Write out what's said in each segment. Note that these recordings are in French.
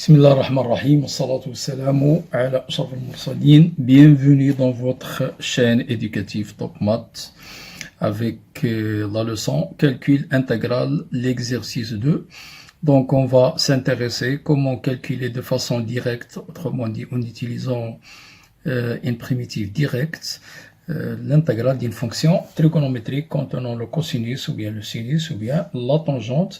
Bismillahirrahmanirrahim, wassalatu wassalamu ala ashraf al-mursalin. Bienvenue dans votre chaîne éducative Top Maths avec la leçon calcul intégral, l'exercice 2. Donc on va s'intéresser comment calculer de façon directe, autrement dit en utilisant une primitive directe, l'intégrale d'une fonction trigonométrique contenant le cosinus ou bien le sinus ou bien la tangente.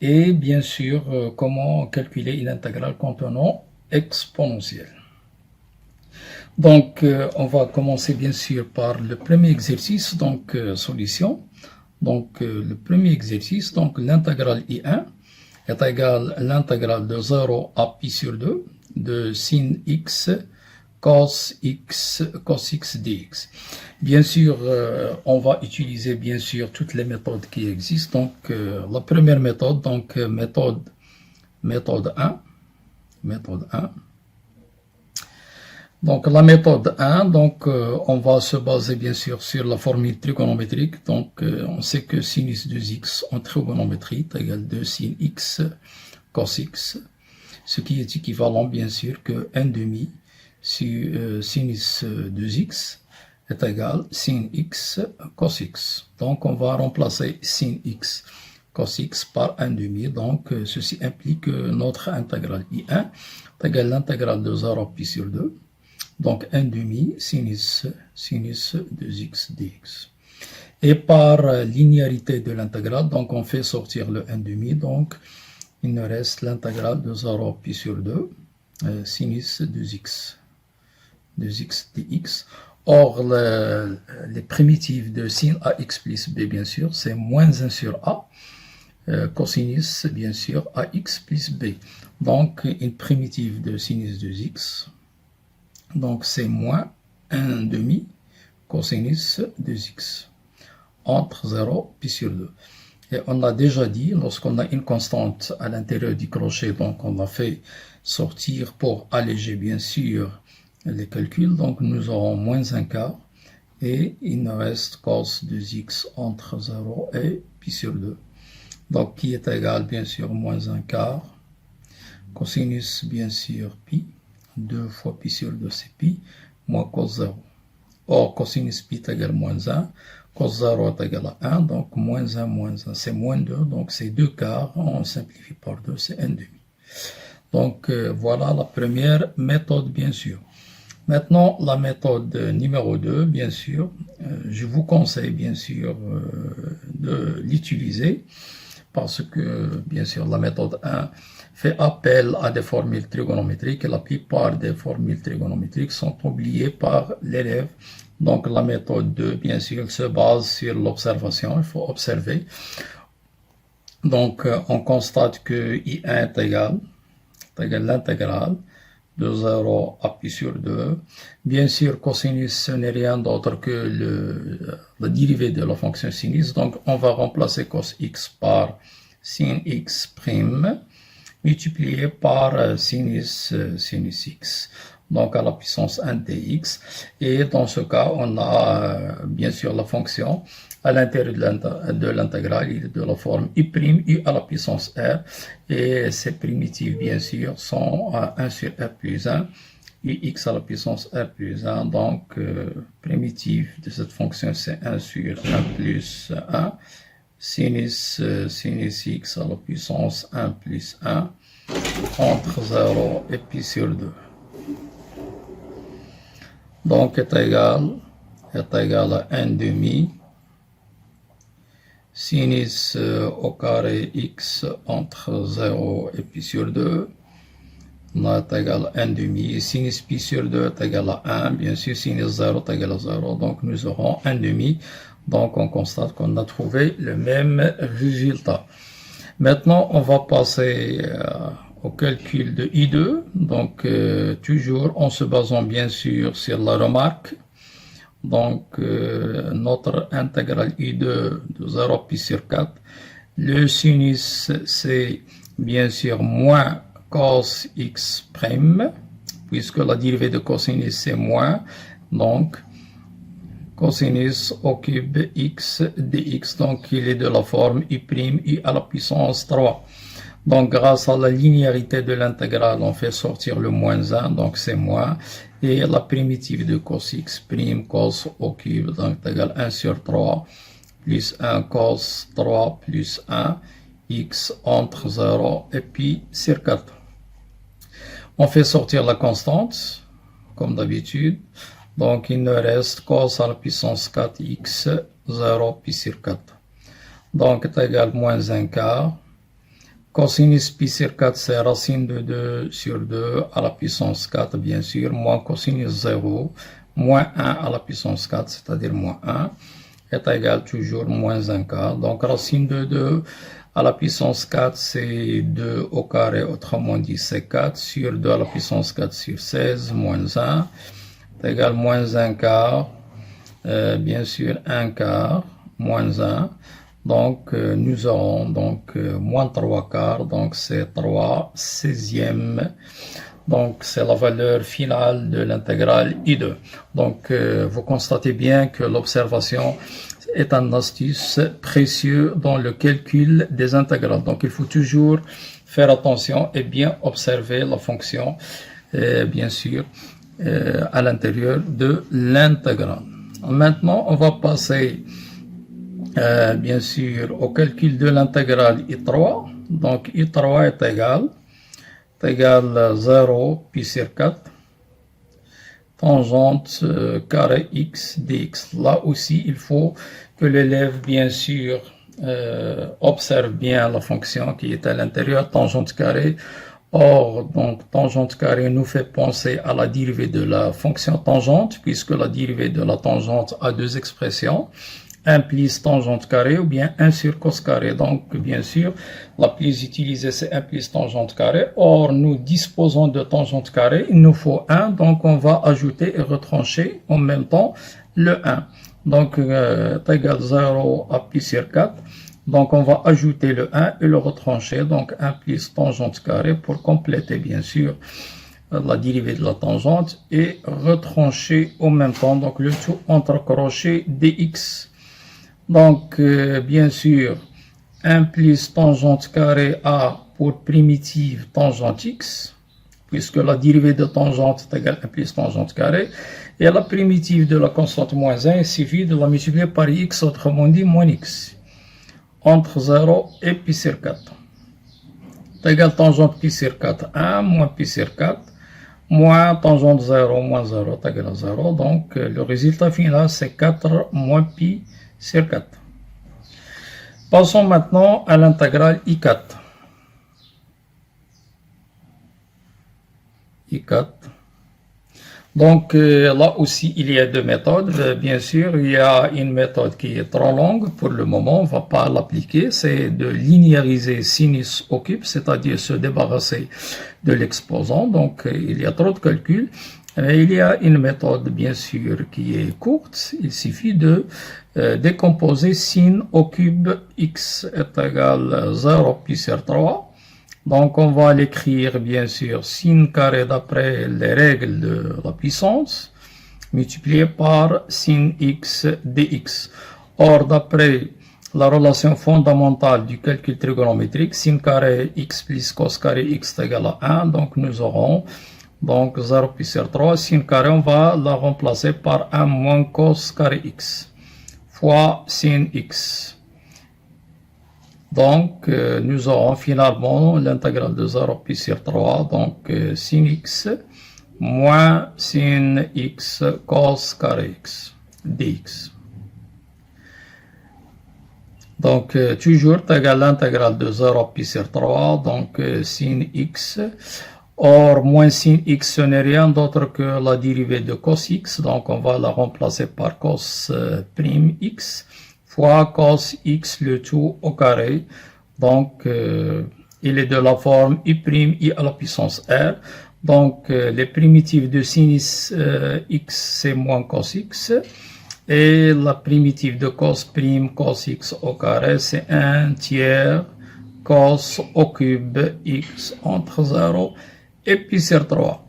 Et bien sûr, comment calculer une intégrale contenant exponentielle. Donc, on va commencer bien sûr par le premier exercice, donc solution. Donc, le premier exercice, donc l'intégrale I1 est égale à l'intégrale de 0 à pi sur 2 de sin x cos x dx. Bien sûr, on va utiliser bien sûr toutes les méthodes qui existent. Donc, la première méthode, donc méthode 1. Donc, la méthode 1, donc on va se baser bien sûr sur la formule trigonométrique. Donc, on sait que sinus 2x en trigonométrie est égal à 2 sin x cos x, ce qui est équivalent bien sûr que 1 demi sinus 2x est égal à sin x cos x. Donc, on va remplacer sin x cos x par 1 demi. Donc, ceci implique que notre intégrale I1 est égale à l'intégrale de 0 à pi sur 2. Donc, 1 demi sinus 2x dx. Et par linéarité de l'intégrale, donc on fait sortir le 1 demi. Donc, il nous reste l'intégrale de 0 à pi sur 2 sinus 2x dx. Or, les primitives de sin ax plus b, bien sûr, c'est moins 1 sur a, cosinus, bien sûr, ax plus b. Donc, une primitive de sinus 2x, donc c'est moins 1 demi cosinus 2x, entre 0 pi sur 2. Et on a déjà dit, lorsqu'on a une constante à l'intérieur du crochet, donc on l'a fait sortir pour alléger, bien sûr, les calculs, donc nous aurons moins 1 quart et il nous reste cos 2x entre 0 et pi sur 2, donc qui est égal bien sûr moins 1 quart cosinus bien sûr pi, 2 fois pi sur 2 c'est pi, moins cos 0. Or cosinus pi est égal à moins 1, cos 0 est égal à 1, donc moins 1 c'est moins 2, donc c'est 2 quarts, on simplifie par 2, c'est 1 demi. Donc voilà la première méthode bien sûr. Maintenant, la méthode numéro 2, bien sûr, je vous conseille bien sûr de l'utiliser parce que, bien sûr, la méthode 1 fait appel à des formules trigonométriques et la plupart des formules trigonométriques sont oubliées par l'élève. Donc, la méthode 2, bien sûr, se base sur l'observation, il faut observer. Donc, on constate que I1 est égal à l'intégrale de 0 à pi sur 2. Bien sûr, cosinus, ce n'est rien d'autre que la dérivée de la fonction sinus. Donc, on va remplacer cos x par sin x prime multiplié par sinus x. Donc, à la puissance 1 dx. Et dans ce cas, on a bien sûr la fonction à l'intérieur de l'intégrale, il est de la forme u' à la puissance r, et ces primitives, bien sûr, sont 1 sur r plus 1, ux à la puissance r plus 1, donc primitive de cette fonction, c'est 1 sur 1 plus 1, sinus x à la puissance 1 plus 1, entre 0 et pi sur 2. Donc, est égal à 1 demi sinus au carré x entre 0 et pi sur 2, est égal à 1 demi, sinus pi sur 2 est égal à 1, bien sûr sinus 0 est égal à 0, donc nous aurons 1 demi, donc on constate qu'on a trouvé le même résultat. Maintenant on va passer au calcul de I2, donc toujours en se basant bien sûr sur la remarque. Donc, notre intégrale I2 de 0 pi sur 4, le sinus, c'est bien sûr moins cos x prime, puisque la dérivée de cosinus, c'est moins, donc cosinus au cube x dx, donc il est de la forme u' à la puissance 3. Donc, grâce à la linéarité de l'intégrale, on fait sortir le moins 1, donc c'est moins. Et la primitive de cos x prime cos au cube, donc égale 1 sur 3, plus 1 cos 3 plus 1, x entre 0 et pi sur 4. On fait sortir la constante, comme d'habitude. Donc, il nous reste cos à la puissance 4x, 0 pi sur 4. Donc, est égal à moins 1 quart. Cosinus pi sur 4, c'est racine de 2 sur 2 à la puissance 4, bien sûr, moins cosinus 0, moins 1 à la puissance 4, c'est-à-dire moins 1, est égal toujours moins 1 quart. Donc, racine de 2 à la puissance 4, c'est 2 au carré, autrement dit, c'est 4 sur 2 à la puissance 4 sur 16, moins 1, est égal moins 1 quart, bien sûr, 1 quart, moins 1. Donc, nous aurons donc moins 3 quarts, donc c'est 3 16e. Donc, c'est la valeur finale de l'intégrale I2. Donc, vous constatez bien que l'observation est un astuce précieux dans le calcul des intégrales. Donc, il faut toujours faire attention et bien observer la fonction, bien sûr, à l'intérieur de l'intégrale. Maintenant, on va passer bien sûr, au calcul de l'intégrale I3. Donc, I3 est égal 0 pi sur 4 tangente carré x dx. Là aussi, il faut que l'élève, bien sûr, observe bien la fonction qui est à l'intérieur, tangente carré. Or, donc, tangente carré nous fait penser à la dérivée de la fonction tangente, puisque la dérivée de la tangente a deux expressions. 1 plus tangente carré ou bien 1 sur cos carré. Donc, bien sûr, la plus utilisée, c'est 1 plus tangente carré. Or, nous disposons de tangente carré. Il nous faut 1. Donc, on va ajouter et retrancher en même temps le 1. Donc, est égal 0 à pi sur 4. Donc, on va ajouter le 1 et le retrancher. Donc, 1 plus tangente carré pour compléter, bien sûr, la dérivée de la tangente et retrancher en même temps. Donc, le tout entre crochets dx. Donc, bien sûr, 1 plus tangente carré A pour primitive tangente x, puisque la dérivée de tangente est égale à 1 plus tangente carré, et la primitive de la constante moins 1, il suffit de la multiplier par x, autrement dit moins x, entre 0 et pi sur 4. C'est égal tangente pi sur 4, 1, moins pi sur 4, moins tangente 0, moins 0, est égal à 0. Donc, le résultat final, c'est 4 moins pi sur 4. Passons maintenant à l'intégrale I4. I4. Donc, là aussi, il y a deux méthodes. Bien sûr, il y a une méthode qui est trop longue. Pour le moment, on ne va pas l'appliquer. C'est de linéariser sinus au cube, c'est-à-dire se débarrasser de l'exposant. Donc, il y a trop de calculs. Il y a une méthode, bien sûr, qui est courte. Il suffit de décomposer sin au cube x est égal 0 pi sur 3. Donc, on va l'écrire, bien sûr, sin carré d'après les règles de la puissance, multiplié par sin x dx. Or, d'après la relation fondamentale du calcul trigonométrique, sin carré x plus cos carré x est égal à 1. Donc, nous aurons donc 0 pi sur 3. Sin carré, on va la remplacer par 1 moins cos carré x fois sin x. Donc, nous aurons finalement l'intégrale de 0 pi sur 3, donc sin x moins sin x cos carré x dx. Donc, toujours égal à l'intégrale de 0 pi sur 3, donc sin x. Or, moins sin x, ce n'est rien d'autre que la dérivée de cos x, donc on va la remplacer par cos prime x fois cos x le tout au carré. Donc, il est de la forme i' à la puissance r. Donc, les primitives de sinus x, c'est moins cos x. Et la primitive de cos prime cos x au carré, c'est 1 tiers cos au cube x entre 0 et pi sur 3.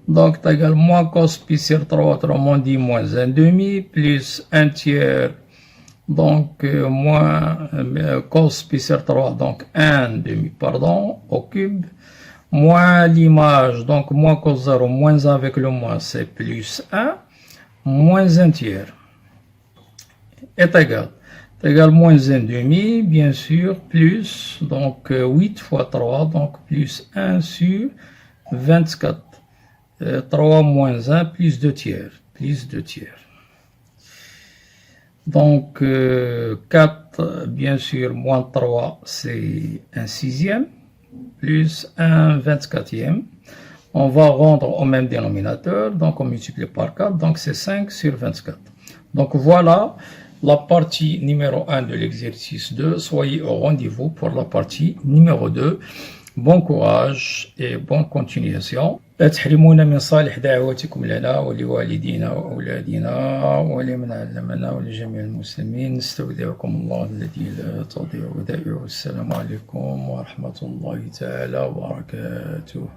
Donc, c'est égal moins cos pi sur 3, autrement dit moins 1 demi, plus 1 tiers Donc, moins cos pi sur 3, donc 1 demi, pardon, au cube, moins l'image, donc moins cos 0, moins 1 avec le moins, c'est plus 1, moins 1 tiers, est égal. Est égal moins 1 demi, bien sûr, plus, donc 8 fois 3, donc plus 1 sur 24. 3 moins 1, plus 2 tiers, plus 2 tiers. Donc, 4, bien sûr, moins 3, c'est un sixième, plus un 24e. On va rendre au même dénominateur, donc on multiplie par 4, donc c'est 5 sur 24. Donc voilà la partie numéro 1 de l'exercice 2. Soyez au rendez-vous pour la partie numéro 2. Bon courage et bonne continuation. لا تحرمونا من صالح دعواتكم لنا ولوالدينا وأولادنا ولمن علمنا ولجميع المسلمين. نستودعكم الله الذي لا تضيع ودائعه. السلام عليكم ورحمة الله تعالى وبركاته.